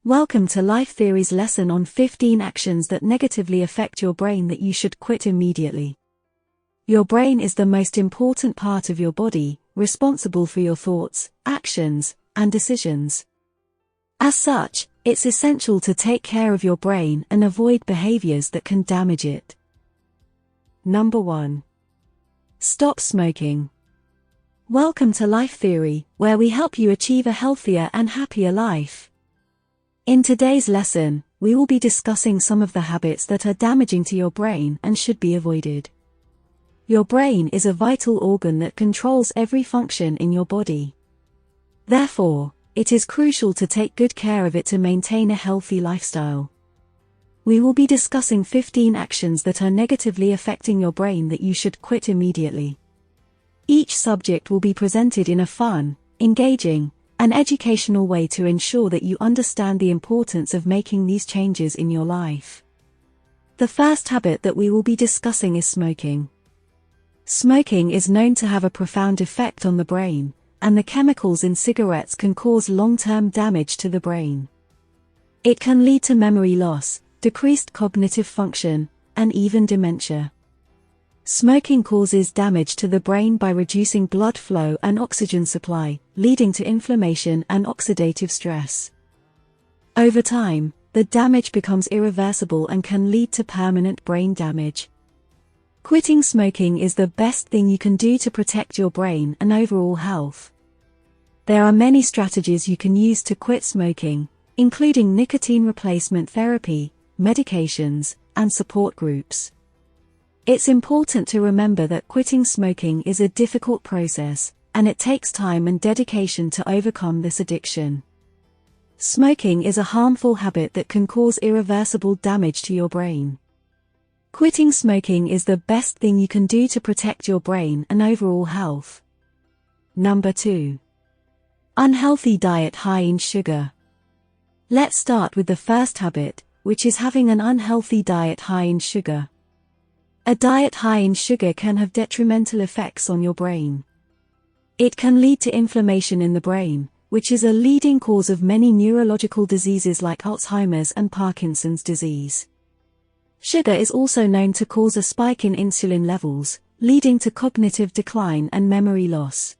Welcome to Life Theory's lesson on 15 actions that negatively affect your brain that you should quit immediately. Your brain is the most important part of your body, responsible for your thoughts, actions, and decisions. As such, it's essential to take care of your brain and avoid behaviors that can damage it. Number 1. Stop smoking. Welcome to Life Theory, where we help you achieve a healthier and happier life. In today's lesson, we will be discussing some of the habits that are damaging to your brain and should be avoided. Your brain is a vital organ that controls every function in your body. Therefore, it is crucial to take good care of it to maintain a healthy lifestyle. We will be discussing 15 actions that are negatively affecting your brain that you should quit immediately. Each subject will be presented in a fun, engaging, and educational way to ensure that you understand the importance of making these changes in your life. The first habit that we will be discussing is smoking. Smoking is known to have a profound effect on the brain, and the chemicals in cigarettes can cause long-term damage to the brain. It can lead to memory loss, decreased cognitive function, and even dementia. Smoking causes damage to the brain by reducing blood flow and oxygen supply, leading to inflammation and oxidative stress. Over time, the damage becomes irreversible and can lead to permanent brain damage. Quitting smoking is the best thing you can do to protect your brain and overall health. There are many strategies you can use to quit smoking, including nicotine replacement therapy, medications, and support groups. It's important to remember that quitting smoking is a difficult process, and it takes time and dedication to overcome this addiction. Smoking is a harmful habit that can cause irreversible damage to your brain. Quitting smoking is the best thing you can do to protect your brain and overall health. Number 2. Unhealthy diet high in sugar. Let's start with the first habit, which is having an unhealthy diet high in sugar. A diet high in sugar can have detrimental effects on your brain. It can lead to inflammation in the brain, which is a leading cause of many neurological diseases like Alzheimer's and Parkinson's disease. Sugar is also known to cause a spike in insulin levels, leading to cognitive decline and memory loss.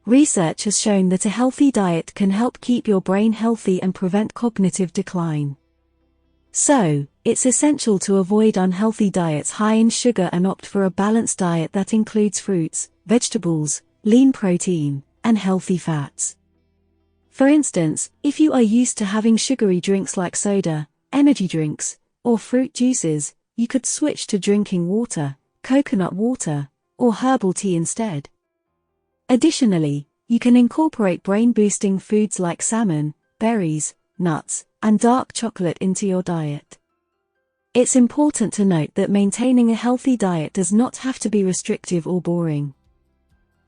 Research has shown that a healthy diet can help keep your brain healthy and prevent cognitive decline. So, it's essential to avoid unhealthy diets high in sugar and opt for a balanced diet that includes fruits, vegetables, lean protein, and healthy fats. For instance, if you are used to having sugary drinks like soda, energy drinks, or fruit juices, you could switch to drinking water, coconut water, or herbal tea instead. Additionally, you can incorporate brain-boosting foods like salmon, berries, nuts, and dark chocolate into your diet. It's important to note that maintaining a healthy diet does not have to be restrictive or boring.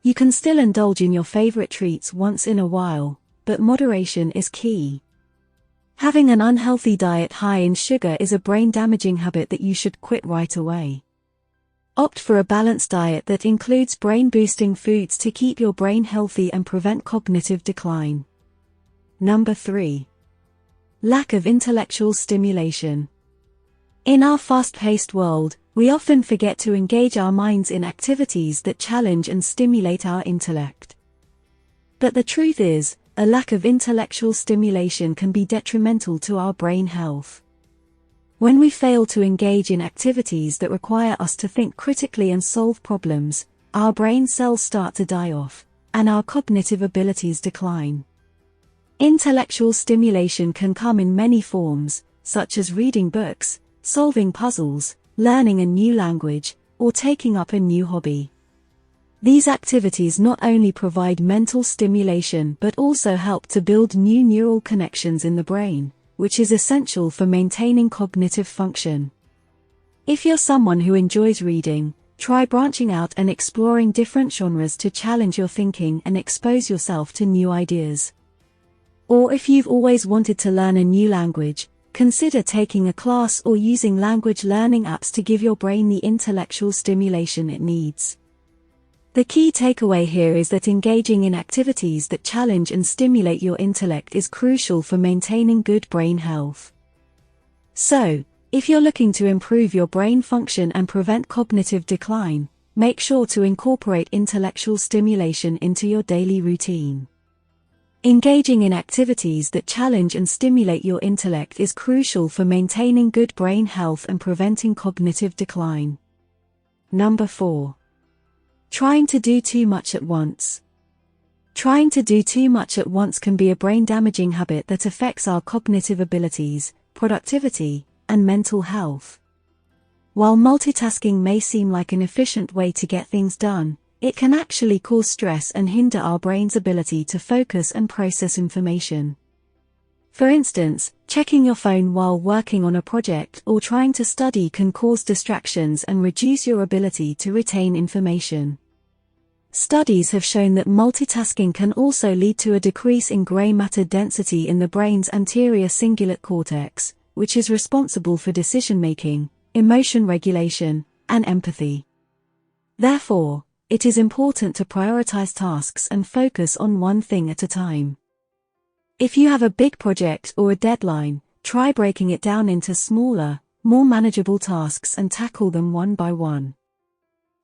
You can still indulge in your favorite treats once in a while, but moderation is key. Having an unhealthy diet high in sugar is a brain-damaging habit that you should quit right away. Opt for a balanced diet that includes brain-boosting foods to keep your brain healthy and prevent cognitive decline. Number 3. Lack of intellectual stimulation. In our fast-paced world, we often forget to engage our minds in activities that challenge and stimulate our intellect. But the truth is, a lack of intellectual stimulation can be detrimental to our brain health. When we fail to engage in activities that require us to think critically and solve problems, our brain cells start to die off, and our cognitive abilities decline. Intellectual stimulation can come in many forms, such as reading books, solving puzzles, learning a new language, or taking up a new hobby. These activities not only provide mental stimulation but also help to build new neural connections in the brain, which is essential for maintaining cognitive function. If you're someone who enjoys reading, try branching out and exploring different genres to challenge your thinking and expose yourself to new ideas. Or if you've always wanted to learn a new language, consider taking a class or using language learning apps to give your brain the intellectual stimulation it needs. The key takeaway here is that engaging in activities that challenge and stimulate your intellect is crucial for maintaining good brain health. So, if you're looking to improve your brain function and prevent cognitive decline, make sure to incorporate intellectual stimulation into your daily routine. Engaging in activities that challenge and stimulate your intellect is crucial for maintaining good brain health and preventing cognitive decline. Number 4. Trying to do too much at once. Trying to do too much at once can be a brain-damaging habit that affects our cognitive abilities, productivity, and mental health. While multitasking may seem like an efficient way to get things done, it can actually cause stress and hinder our brain's ability to focus and process information. For instance, checking your phone while working on a project or trying to study can cause distractions and reduce your ability to retain information. Studies have shown that multitasking can also lead to a decrease in gray matter density in the brain's anterior cingulate cortex, which is responsible for decision-making, emotion regulation, and empathy. Therefore, it is important to prioritize tasks and focus on one thing at a time. If you have a big project or a deadline, try breaking it down into smaller, more manageable tasks and tackle them one by one.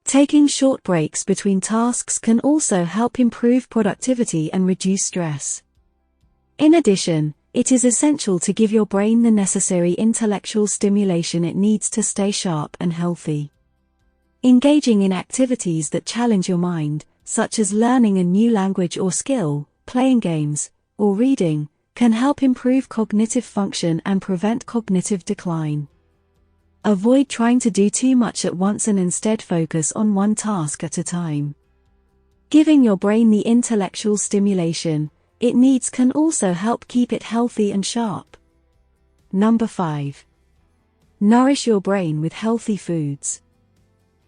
Taking short breaks between tasks can also help improve productivity and reduce stress. In addition, it is essential to give your brain the necessary intellectual stimulation it needs to stay sharp and healthy. Engaging in activities that challenge your mind, such as learning a new language or skill, playing games, or reading, can help improve cognitive function and prevent cognitive decline. Avoid trying to do too much at once and instead focus on one task at a time. Giving your brain the intellectual stimulation it needs can also help keep it healthy and sharp. Number 5. Nourish your brain with healthy foods.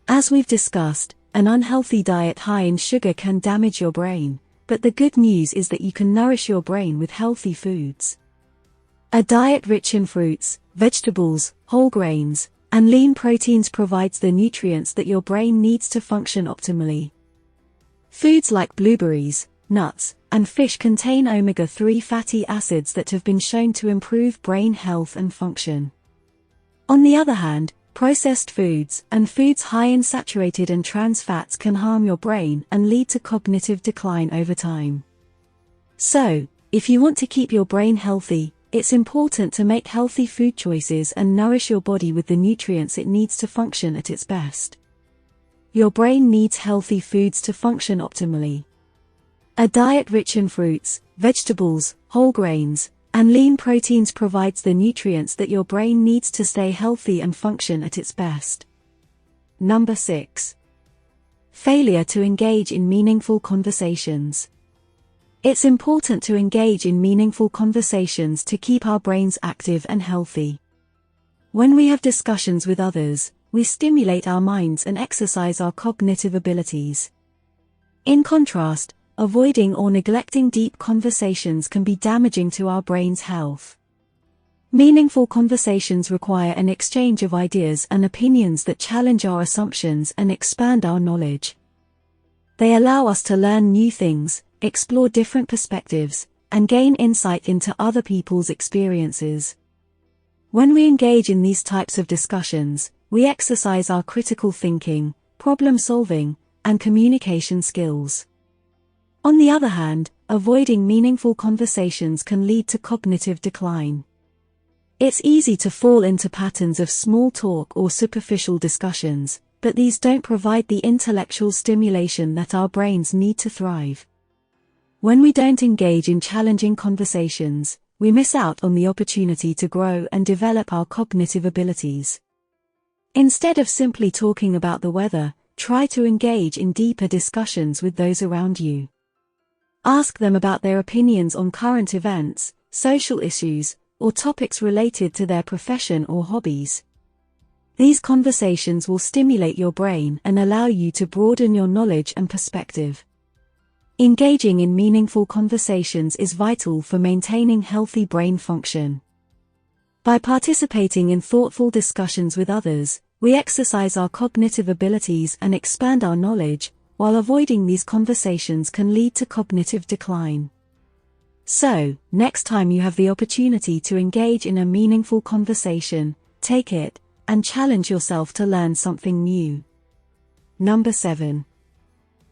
As we've discussed, an unhealthy diet high in sugar can damage your brain, but the good news is that you can nourish your brain with healthy foods. A diet rich in fruits, vegetables, whole grains, and lean proteins provides the nutrients that your brain needs to function optimally. Foods like blueberries, nuts, and fish contain omega-3 fatty acids that have been shown to improve brain health and function. On the other hand, processed foods and foods high in saturated and trans fats can harm your brain and lead to cognitive decline over time. So, if you want to keep your brain healthy, it's important to make healthy food choices and nourish your body with the nutrients it needs to function at its best. Your brain needs healthy foods to function optimally. A diet rich in fruits, vegetables, whole grains, and lean proteins provides the nutrients that your brain needs to stay healthy and function at its best. Number 6. Failure to engage in meaningful conversations. It's important to engage in meaningful conversations to keep our brains active and healthy. When we have discussions with others, we stimulate our minds and exercise our cognitive abilities. In contrast, avoiding or neglecting deep conversations can be damaging to our brain's health. Meaningful conversations require an exchange of ideas and opinions that challenge our assumptions and expand our knowledge. They allow us to learn new things, explore different perspectives, and gain insight into other people's experiences. When we engage in these types of discussions, we exercise our critical thinking, problem solving, and communication skills. On the other hand, avoiding meaningful conversations can lead to cognitive decline. It's easy to fall into patterns of small talk or superficial discussions, but these don't provide the intellectual stimulation that our brains need to thrive. When we don't engage in challenging conversations, we miss out on the opportunity to grow and develop our cognitive abilities. Instead of simply talking about the weather, try to engage in deeper discussions with those around you. Ask them about their opinions on current events, social issues, or topics related to their profession or hobbies. These conversations will stimulate your brain and allow you to broaden your knowledge and perspective. Engaging in meaningful conversations is vital for maintaining healthy brain function. By participating in thoughtful discussions with others, we exercise our cognitive abilities and expand our knowledge, while avoiding these conversations can lead to cognitive decline. So, next time you have the opportunity to engage in a meaningful conversation, take it, and challenge yourself to learn something new. Number 7.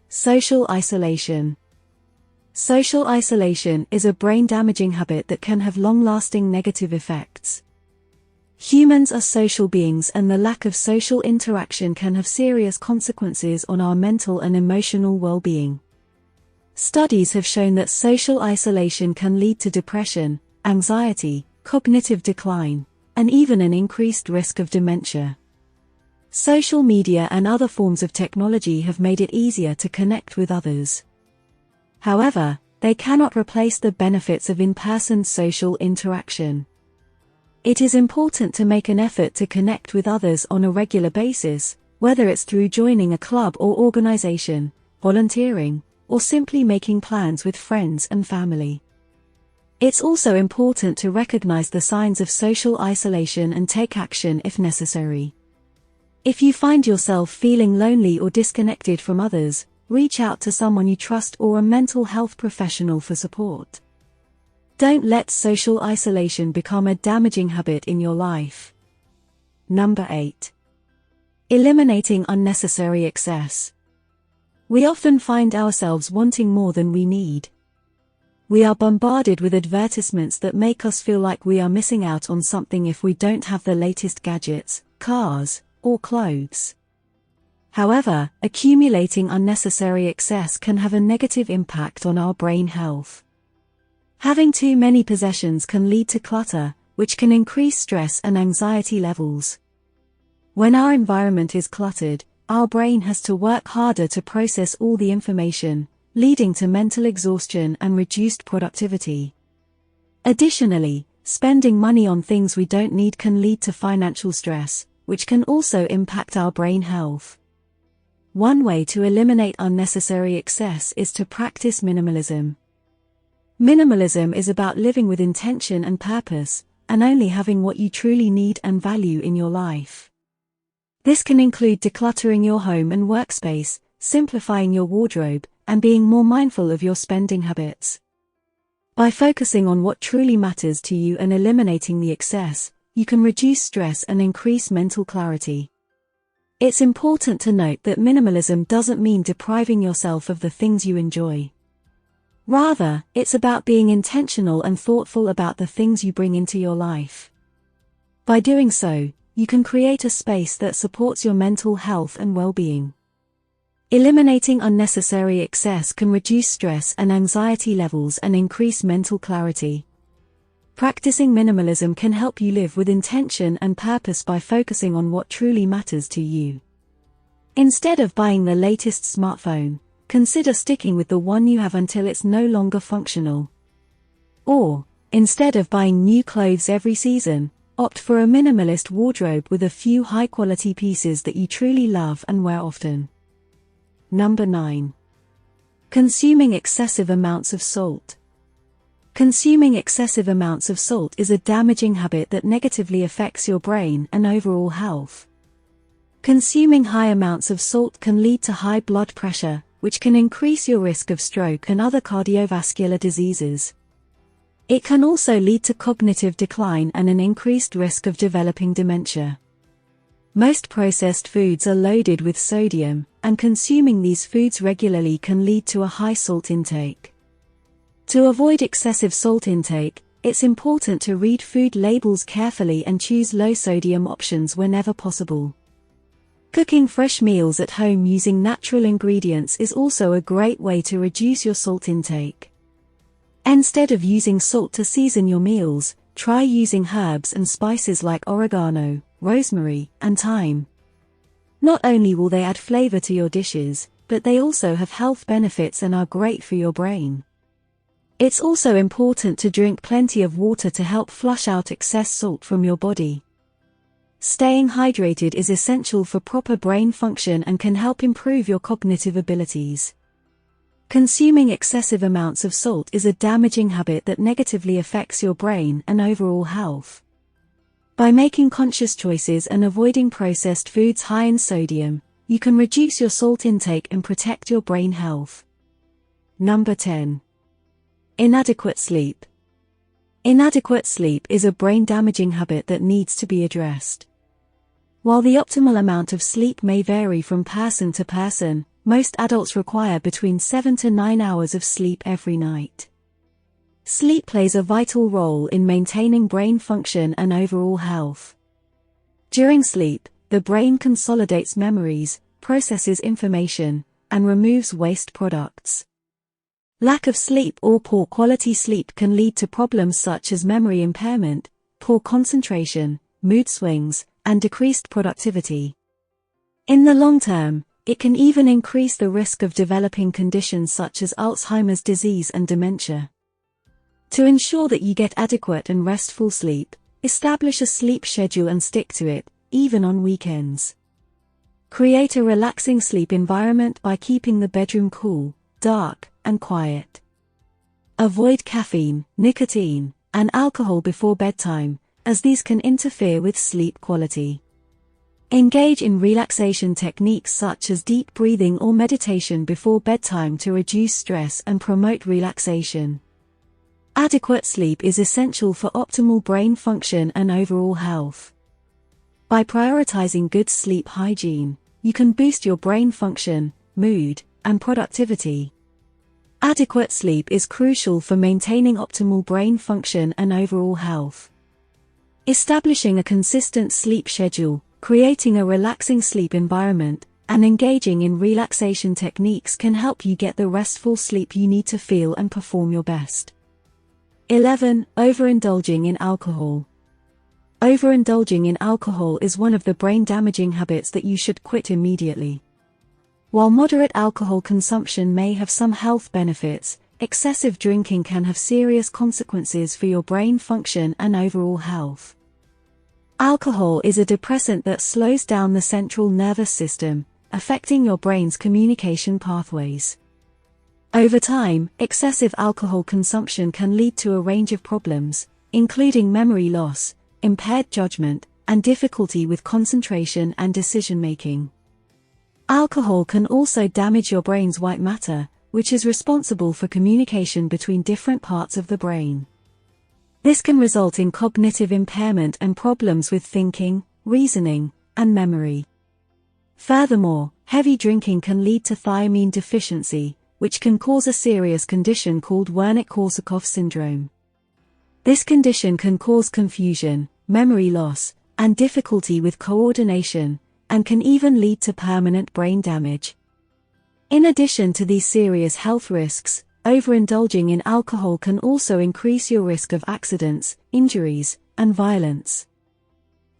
Social isolation. Social isolation is a brain-damaging habit that can have long-lasting negative effects. Humans are social beings, and the lack of social interaction can have serious consequences on our mental and emotional well-being. Studies have shown that social isolation can lead to depression, anxiety, cognitive decline, and even an increased risk of dementia. Social media and other forms of technology have made it easier to connect with others. However, they cannot replace the benefits of in-person social interaction. It is important to make an effort to connect with others on a regular basis, whether it's through joining a club or organization, volunteering, or simply making plans with friends and family. It's also important to recognize the signs of social isolation and take action if necessary. If you find yourself feeling lonely or disconnected from others, reach out to someone you trust or a mental health professional for support. Don't let social isolation become a damaging habit in your life. Number 8. Eliminating unnecessary excess. We often find ourselves wanting more than we need. We are bombarded with advertisements that make us feel like we are missing out on something if we don't have the latest gadgets, cars, or clothes. However, accumulating unnecessary excess can have a negative impact on our brain health. Having too many possessions can lead to clutter, which can increase stress and anxiety levels. When our environment is cluttered, our brain has to work harder to process all the information, leading to mental exhaustion and reduced productivity. Additionally, spending money on things we don't need can lead to financial stress, which can also impact our brain health. One way to eliminate unnecessary excess is to practice minimalism. Minimalism is about living with intention and purpose, and only having what you truly need and value in your life. This can include decluttering your home and workspace, simplifying your wardrobe, and being more mindful of your spending habits. By focusing on what truly matters to you and eliminating the excess, you can reduce stress and increase mental clarity. It's important to note that minimalism doesn't mean depriving yourself of the things you enjoy. Rather, it's about being intentional and thoughtful about the things you bring into your life. By doing so, you can create a space that supports your mental health and well-being. Eliminating unnecessary excess can reduce stress and anxiety levels and increase mental clarity. Practicing minimalism can help you live with intention and purpose by focusing on what truly matters to you. Instead of buying the latest smartphone, consider sticking with the one you have until it's no longer functional. Or, instead of buying new clothes every season, opt for a minimalist wardrobe with a few high-quality pieces that you truly love and wear often. Number 9. Consuming excessive amounts of salt. Consuming excessive amounts of salt is a damaging habit that negatively affects your brain and overall health. Consuming high amounts of salt can lead to high blood pressure, which can increase your risk of stroke and other cardiovascular diseases. It can also lead to cognitive decline and an increased risk of developing dementia. Most processed foods are loaded with sodium, and consuming these foods regularly can lead to a high salt intake. To avoid excessive salt intake, it's important to read food labels carefully and choose low-sodium options whenever possible. Cooking fresh meals at home using natural ingredients is also a great way to reduce your salt intake. Instead of using salt to season your meals, try using herbs and spices like oregano, rosemary, and thyme. Not only will they add flavor to your dishes, but they also have health benefits and are great for your brain. It's also important to drink plenty of water to help flush out excess salt from your body. Staying hydrated is essential for proper brain function and can help improve your cognitive abilities. Consuming excessive amounts of salt is a damaging habit that negatively affects your brain and overall health. By making conscious choices and avoiding processed foods high in sodium, you can reduce your salt intake and protect your brain health. Number 10. Inadequate sleep. Inadequate sleep is a brain-damaging habit that needs to be addressed. While the optimal amount of sleep may vary from person to person, most adults require between 7 to 9 hours of sleep every night. Sleep plays a vital role in maintaining brain function and overall health. During sleep, the brain consolidates memories, processes information, and removes waste products. Lack of sleep or poor quality sleep can lead to problems such as memory impairment, poor concentration, mood swings, and decreased productivity. In the long term, it can even increase the risk of developing conditions such as Alzheimer's disease and dementia. To ensure that you get adequate and restful sleep, establish a sleep schedule and stick to it, even on weekends. Create a relaxing sleep environment by keeping the bedroom cool, dark, and quiet. Avoid caffeine, nicotine, and alcohol before bedtime, as these can interfere with sleep quality. Engage in relaxation techniques such as deep breathing or meditation before bedtime to reduce stress and promote relaxation. Adequate sleep is essential for optimal brain function and overall health. By prioritizing good sleep hygiene, you can boost your brain function, mood, and productivity. Adequate sleep is crucial for maintaining optimal brain function and overall health. Establishing a consistent sleep schedule, creating a relaxing sleep environment, and engaging in relaxation techniques can help you get the restful sleep you need to feel and perform your best. 11. Overindulging in alcohol. Overindulging in alcohol is one of the brain-damaging habits that you should quit immediately. While moderate alcohol consumption may have some health benefits, excessive drinking can have serious consequences for your brain function and overall health. Alcohol is a depressant that slows down the central nervous system, affecting your brain's communication pathways. Over time, excessive alcohol consumption can lead to a range of problems, including memory loss, impaired judgment, and difficulty with concentration and decision-making. Alcohol can also damage your brain's white matter, which is responsible for communication between different parts of the brain. This can result in cognitive impairment and problems with thinking, reasoning, and memory. Furthermore, heavy drinking can lead to thiamine deficiency, which can cause a serious condition called Wernicke-Korsakoff syndrome. This condition can cause confusion, memory loss, and difficulty with coordination, and can even lead to permanent brain damage. In addition to these serious health risks, overindulging in alcohol can also increase your risk of accidents, injuries, and violence.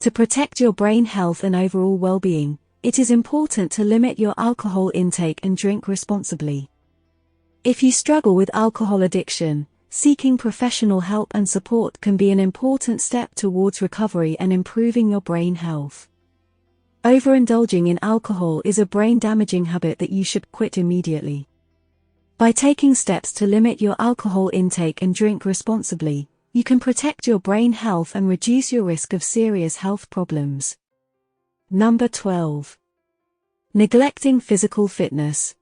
To protect your brain health and overall well-being, it is important to limit your alcohol intake and drink responsibly. If you struggle with alcohol addiction, seeking professional help and support can be an important step towards recovery and improving your brain health. Overindulging in alcohol is a brain-damaging habit that you should quit immediately. By taking steps to limit your alcohol intake and drink responsibly, you can protect your brain health and reduce your risk of serious health problems. Number 12. Neglecting physical fitness.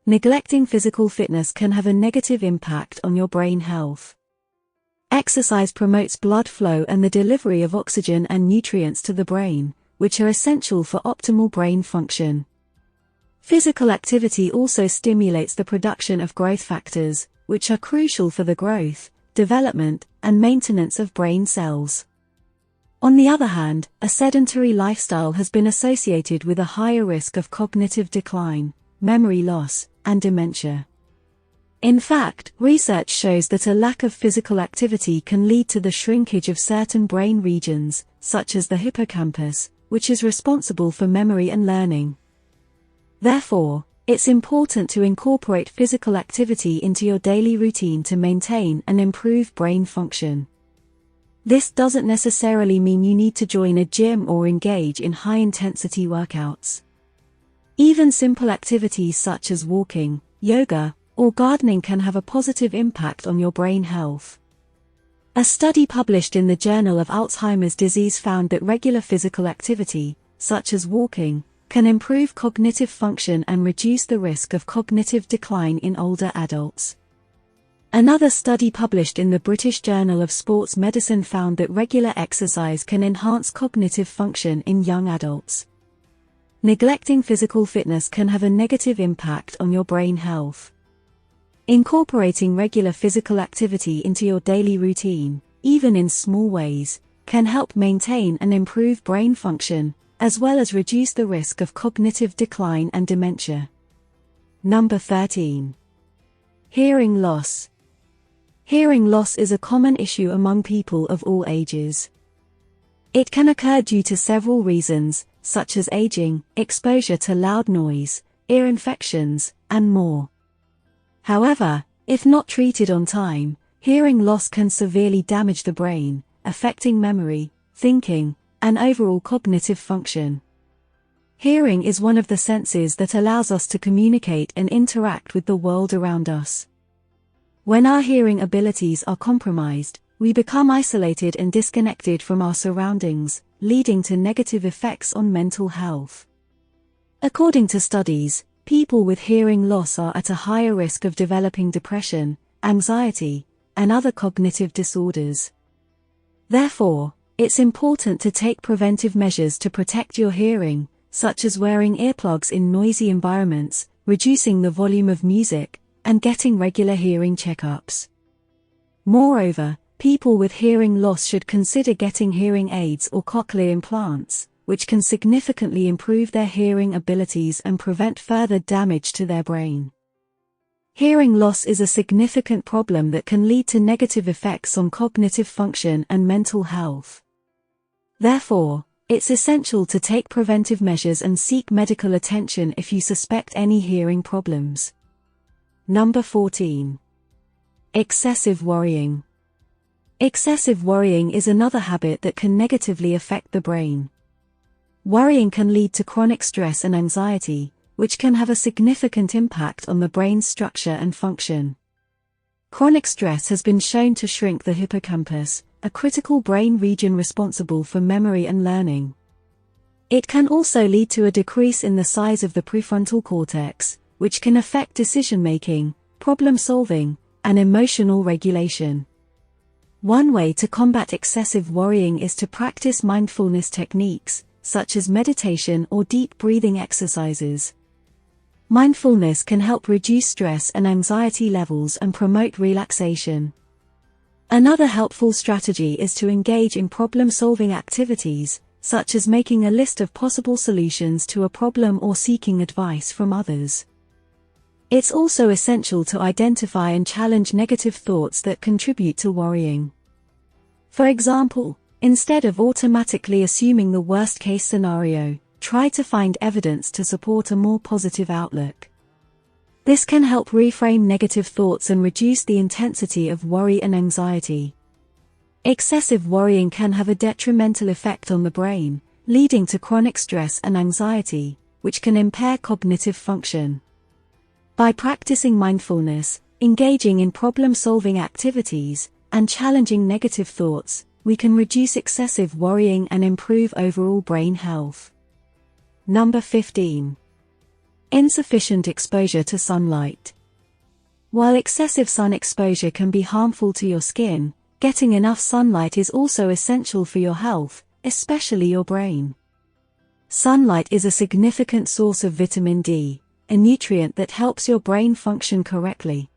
Neglecting physical fitness can have a negative impact on your brain health. Exercise promotes blood flow and the delivery of oxygen and nutrients to the brain, which are essential for optimal brain function. Physical activity also stimulates the production of growth factors, which are crucial for the growth, development, and maintenance of brain cells. On the other hand, a sedentary lifestyle has been associated with a higher risk of cognitive decline, memory loss, and dementia. In fact, research shows that a lack of physical activity can lead to the shrinkage of certain brain regions, such as the hippocampus, which is responsible for memory and learning. Therefore, it's important to incorporate physical activity into your daily routine to maintain and improve brain function. This doesn't necessarily mean you need to join a gym or engage in high-intensity workouts. Even simple activities such as walking, yoga, or gardening can have a positive impact on your brain health. A study published in the Journal of Alzheimer's Disease found that regular physical activity, such as walking, can improve cognitive function and reduce the risk of cognitive decline in older adults. Another study published in the British Journal of Sports Medicine found that regular exercise can enhance cognitive function in young adults. Neglecting physical fitness can have a negative impact on your brain health. Incorporating regular physical activity into your daily routine, even in small ways, can help maintain and improve brain function, as well as reduce the risk of cognitive decline and dementia. Number 13. Hearing loss. Hearing loss is a common issue among people of all ages. It can occur due to several reasons, such as aging, exposure to loud noise, ear infections, and more. However, if not treated on time, hearing loss can severely damage the brain, affecting memory, thinking, and overall cognitive function. Hearing is one of the senses that allows us to communicate and interact with the world around us. When our hearing abilities are compromised, we become isolated and disconnected from our surroundings, leading to negative effects on mental health. According to studies, people with hearing loss are at a higher risk of developing depression, anxiety, and other cognitive disorders. Therefore, it's important to take preventive measures to protect your hearing, such as wearing earplugs in noisy environments, reducing the volume of music, and getting regular hearing checkups. Moreover, people with hearing loss should consider getting hearing aids or cochlear implants, which can significantly improve their hearing abilities and prevent further damage to their brain. Hearing loss is a significant problem that can lead to negative effects on cognitive function and mental health. Therefore, it's essential to take preventive measures and seek medical attention if you suspect any hearing problems. Number 14. Excessive worrying. Excessive worrying is another habit that can negatively affect the brain. Worrying can lead to chronic stress and anxiety, which can have a significant impact on the brain's structure and function. Chronic stress has been shown to shrink the hippocampus, a critical brain region responsible for memory and learning. It can also lead to a decrease in the size of the prefrontal cortex, which can affect decision-making, problem-solving, and emotional regulation. One way to combat excessive worrying is to practice mindfulness techniques, such as meditation or deep breathing exercises. Mindfulness can help reduce stress and anxiety levels and promote relaxation. Another helpful strategy is to engage in problem-solving activities, such as making a list of possible solutions to a problem or seeking advice from others. It's also essential to identify and challenge negative thoughts that contribute to worrying. For example, instead of automatically assuming the worst-case scenario, try to find evidence to support a more positive outlook. This can help reframe negative thoughts and reduce the intensity of worry and anxiety. Excessive worrying can have a detrimental effect on the brain, leading to chronic stress and anxiety, which can impair cognitive function. By practicing mindfulness, engaging in problem-solving activities, and challenging negative thoughts, we can reduce excessive worrying and improve overall brain health. Number 15. Insufficient exposure to sunlight. While excessive sun exposure can be harmful to your skin, getting enough sunlight is also essential for your health, especially your brain. Sunlight is a significant source of vitamin D, a nutrient that helps your brain function correctly.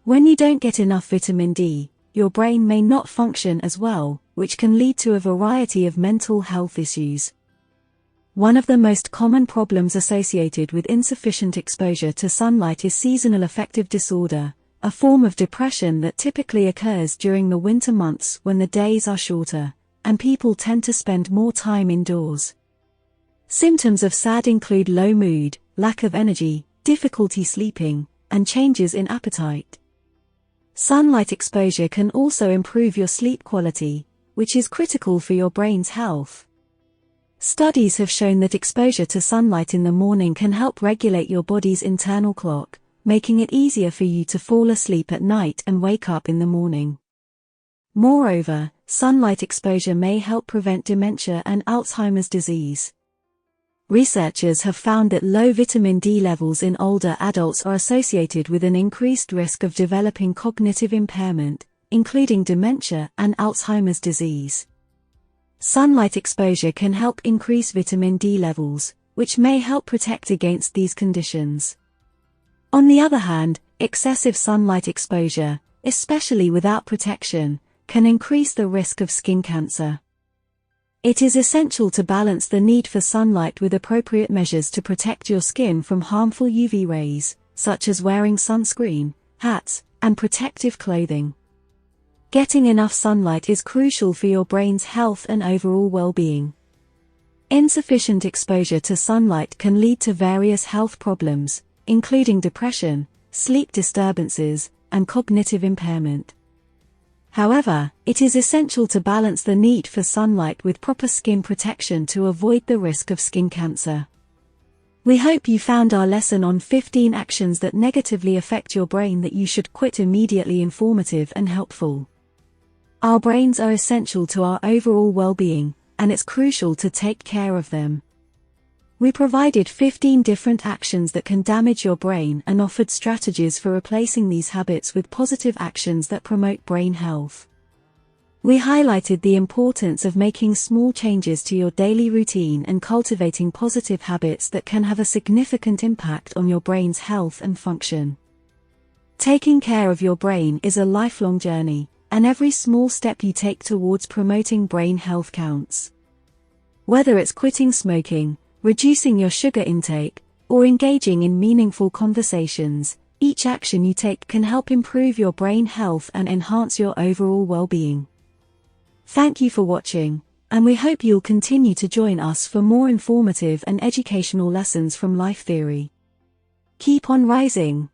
When you don't get enough vitamin D, your brain may not function as well, which can lead to a variety of mental health issues. One of the most common problems associated with insufficient exposure to sunlight is seasonal affective disorder, a form of depression that typically occurs during the winter months when the days are shorter, and people tend to spend more time indoors. Symptoms of SAD include low mood, lack of energy, difficulty sleeping, and changes in appetite. Sunlight exposure can also improve your sleep quality, which is critical for your brain's health. Studies have shown that exposure to sunlight in the morning can help regulate your body's internal clock, making it easier for you to fall asleep at night and wake up in the morning. Moreover, sunlight exposure may help prevent dementia and Alzheimer's disease. Researchers have found that low vitamin D levels in older adults are associated with an increased risk of developing cognitive impairment, including dementia and Alzheimer's disease. Sunlight exposure can help increase vitamin D levels, which may help protect against these conditions. On the other hand, excessive sunlight exposure, especially without protection, can increase the risk of skin cancer. It is essential to balance the need for sunlight with appropriate measures to protect your skin from harmful UV rays, such as wearing sunscreen, hats, and protective clothing. Getting enough sunlight is crucial for your brain's health and overall well-being. Insufficient exposure to sunlight can lead to various health problems, including depression, sleep disturbances, and cognitive impairment. However, it is essential to balance the need for sunlight with proper skin protection to avoid the risk of skin cancer. We hope you found our lesson on 15 actions that negatively affect your brain that you should quit immediately informative and helpful. Our brains are essential to our overall well-being, and it's crucial to take care of them. We provided 15 different actions that can damage your brain and offered strategies for replacing these habits with positive actions that promote brain health. We highlighted the importance of making small changes to your daily routine and cultivating positive habits that can have a significant impact on your brain's health and function. Taking care of your brain is a lifelong journey, and every small step you take towards promoting brain health counts. Whether it's quitting smoking, reducing your sugar intake, or engaging in meaningful conversations, each action you take can help improve your brain health and enhance your overall well-being. Thank you for watching, and we hope you'll continue to join us for more informative and educational lessons from life theory. Keep on rising.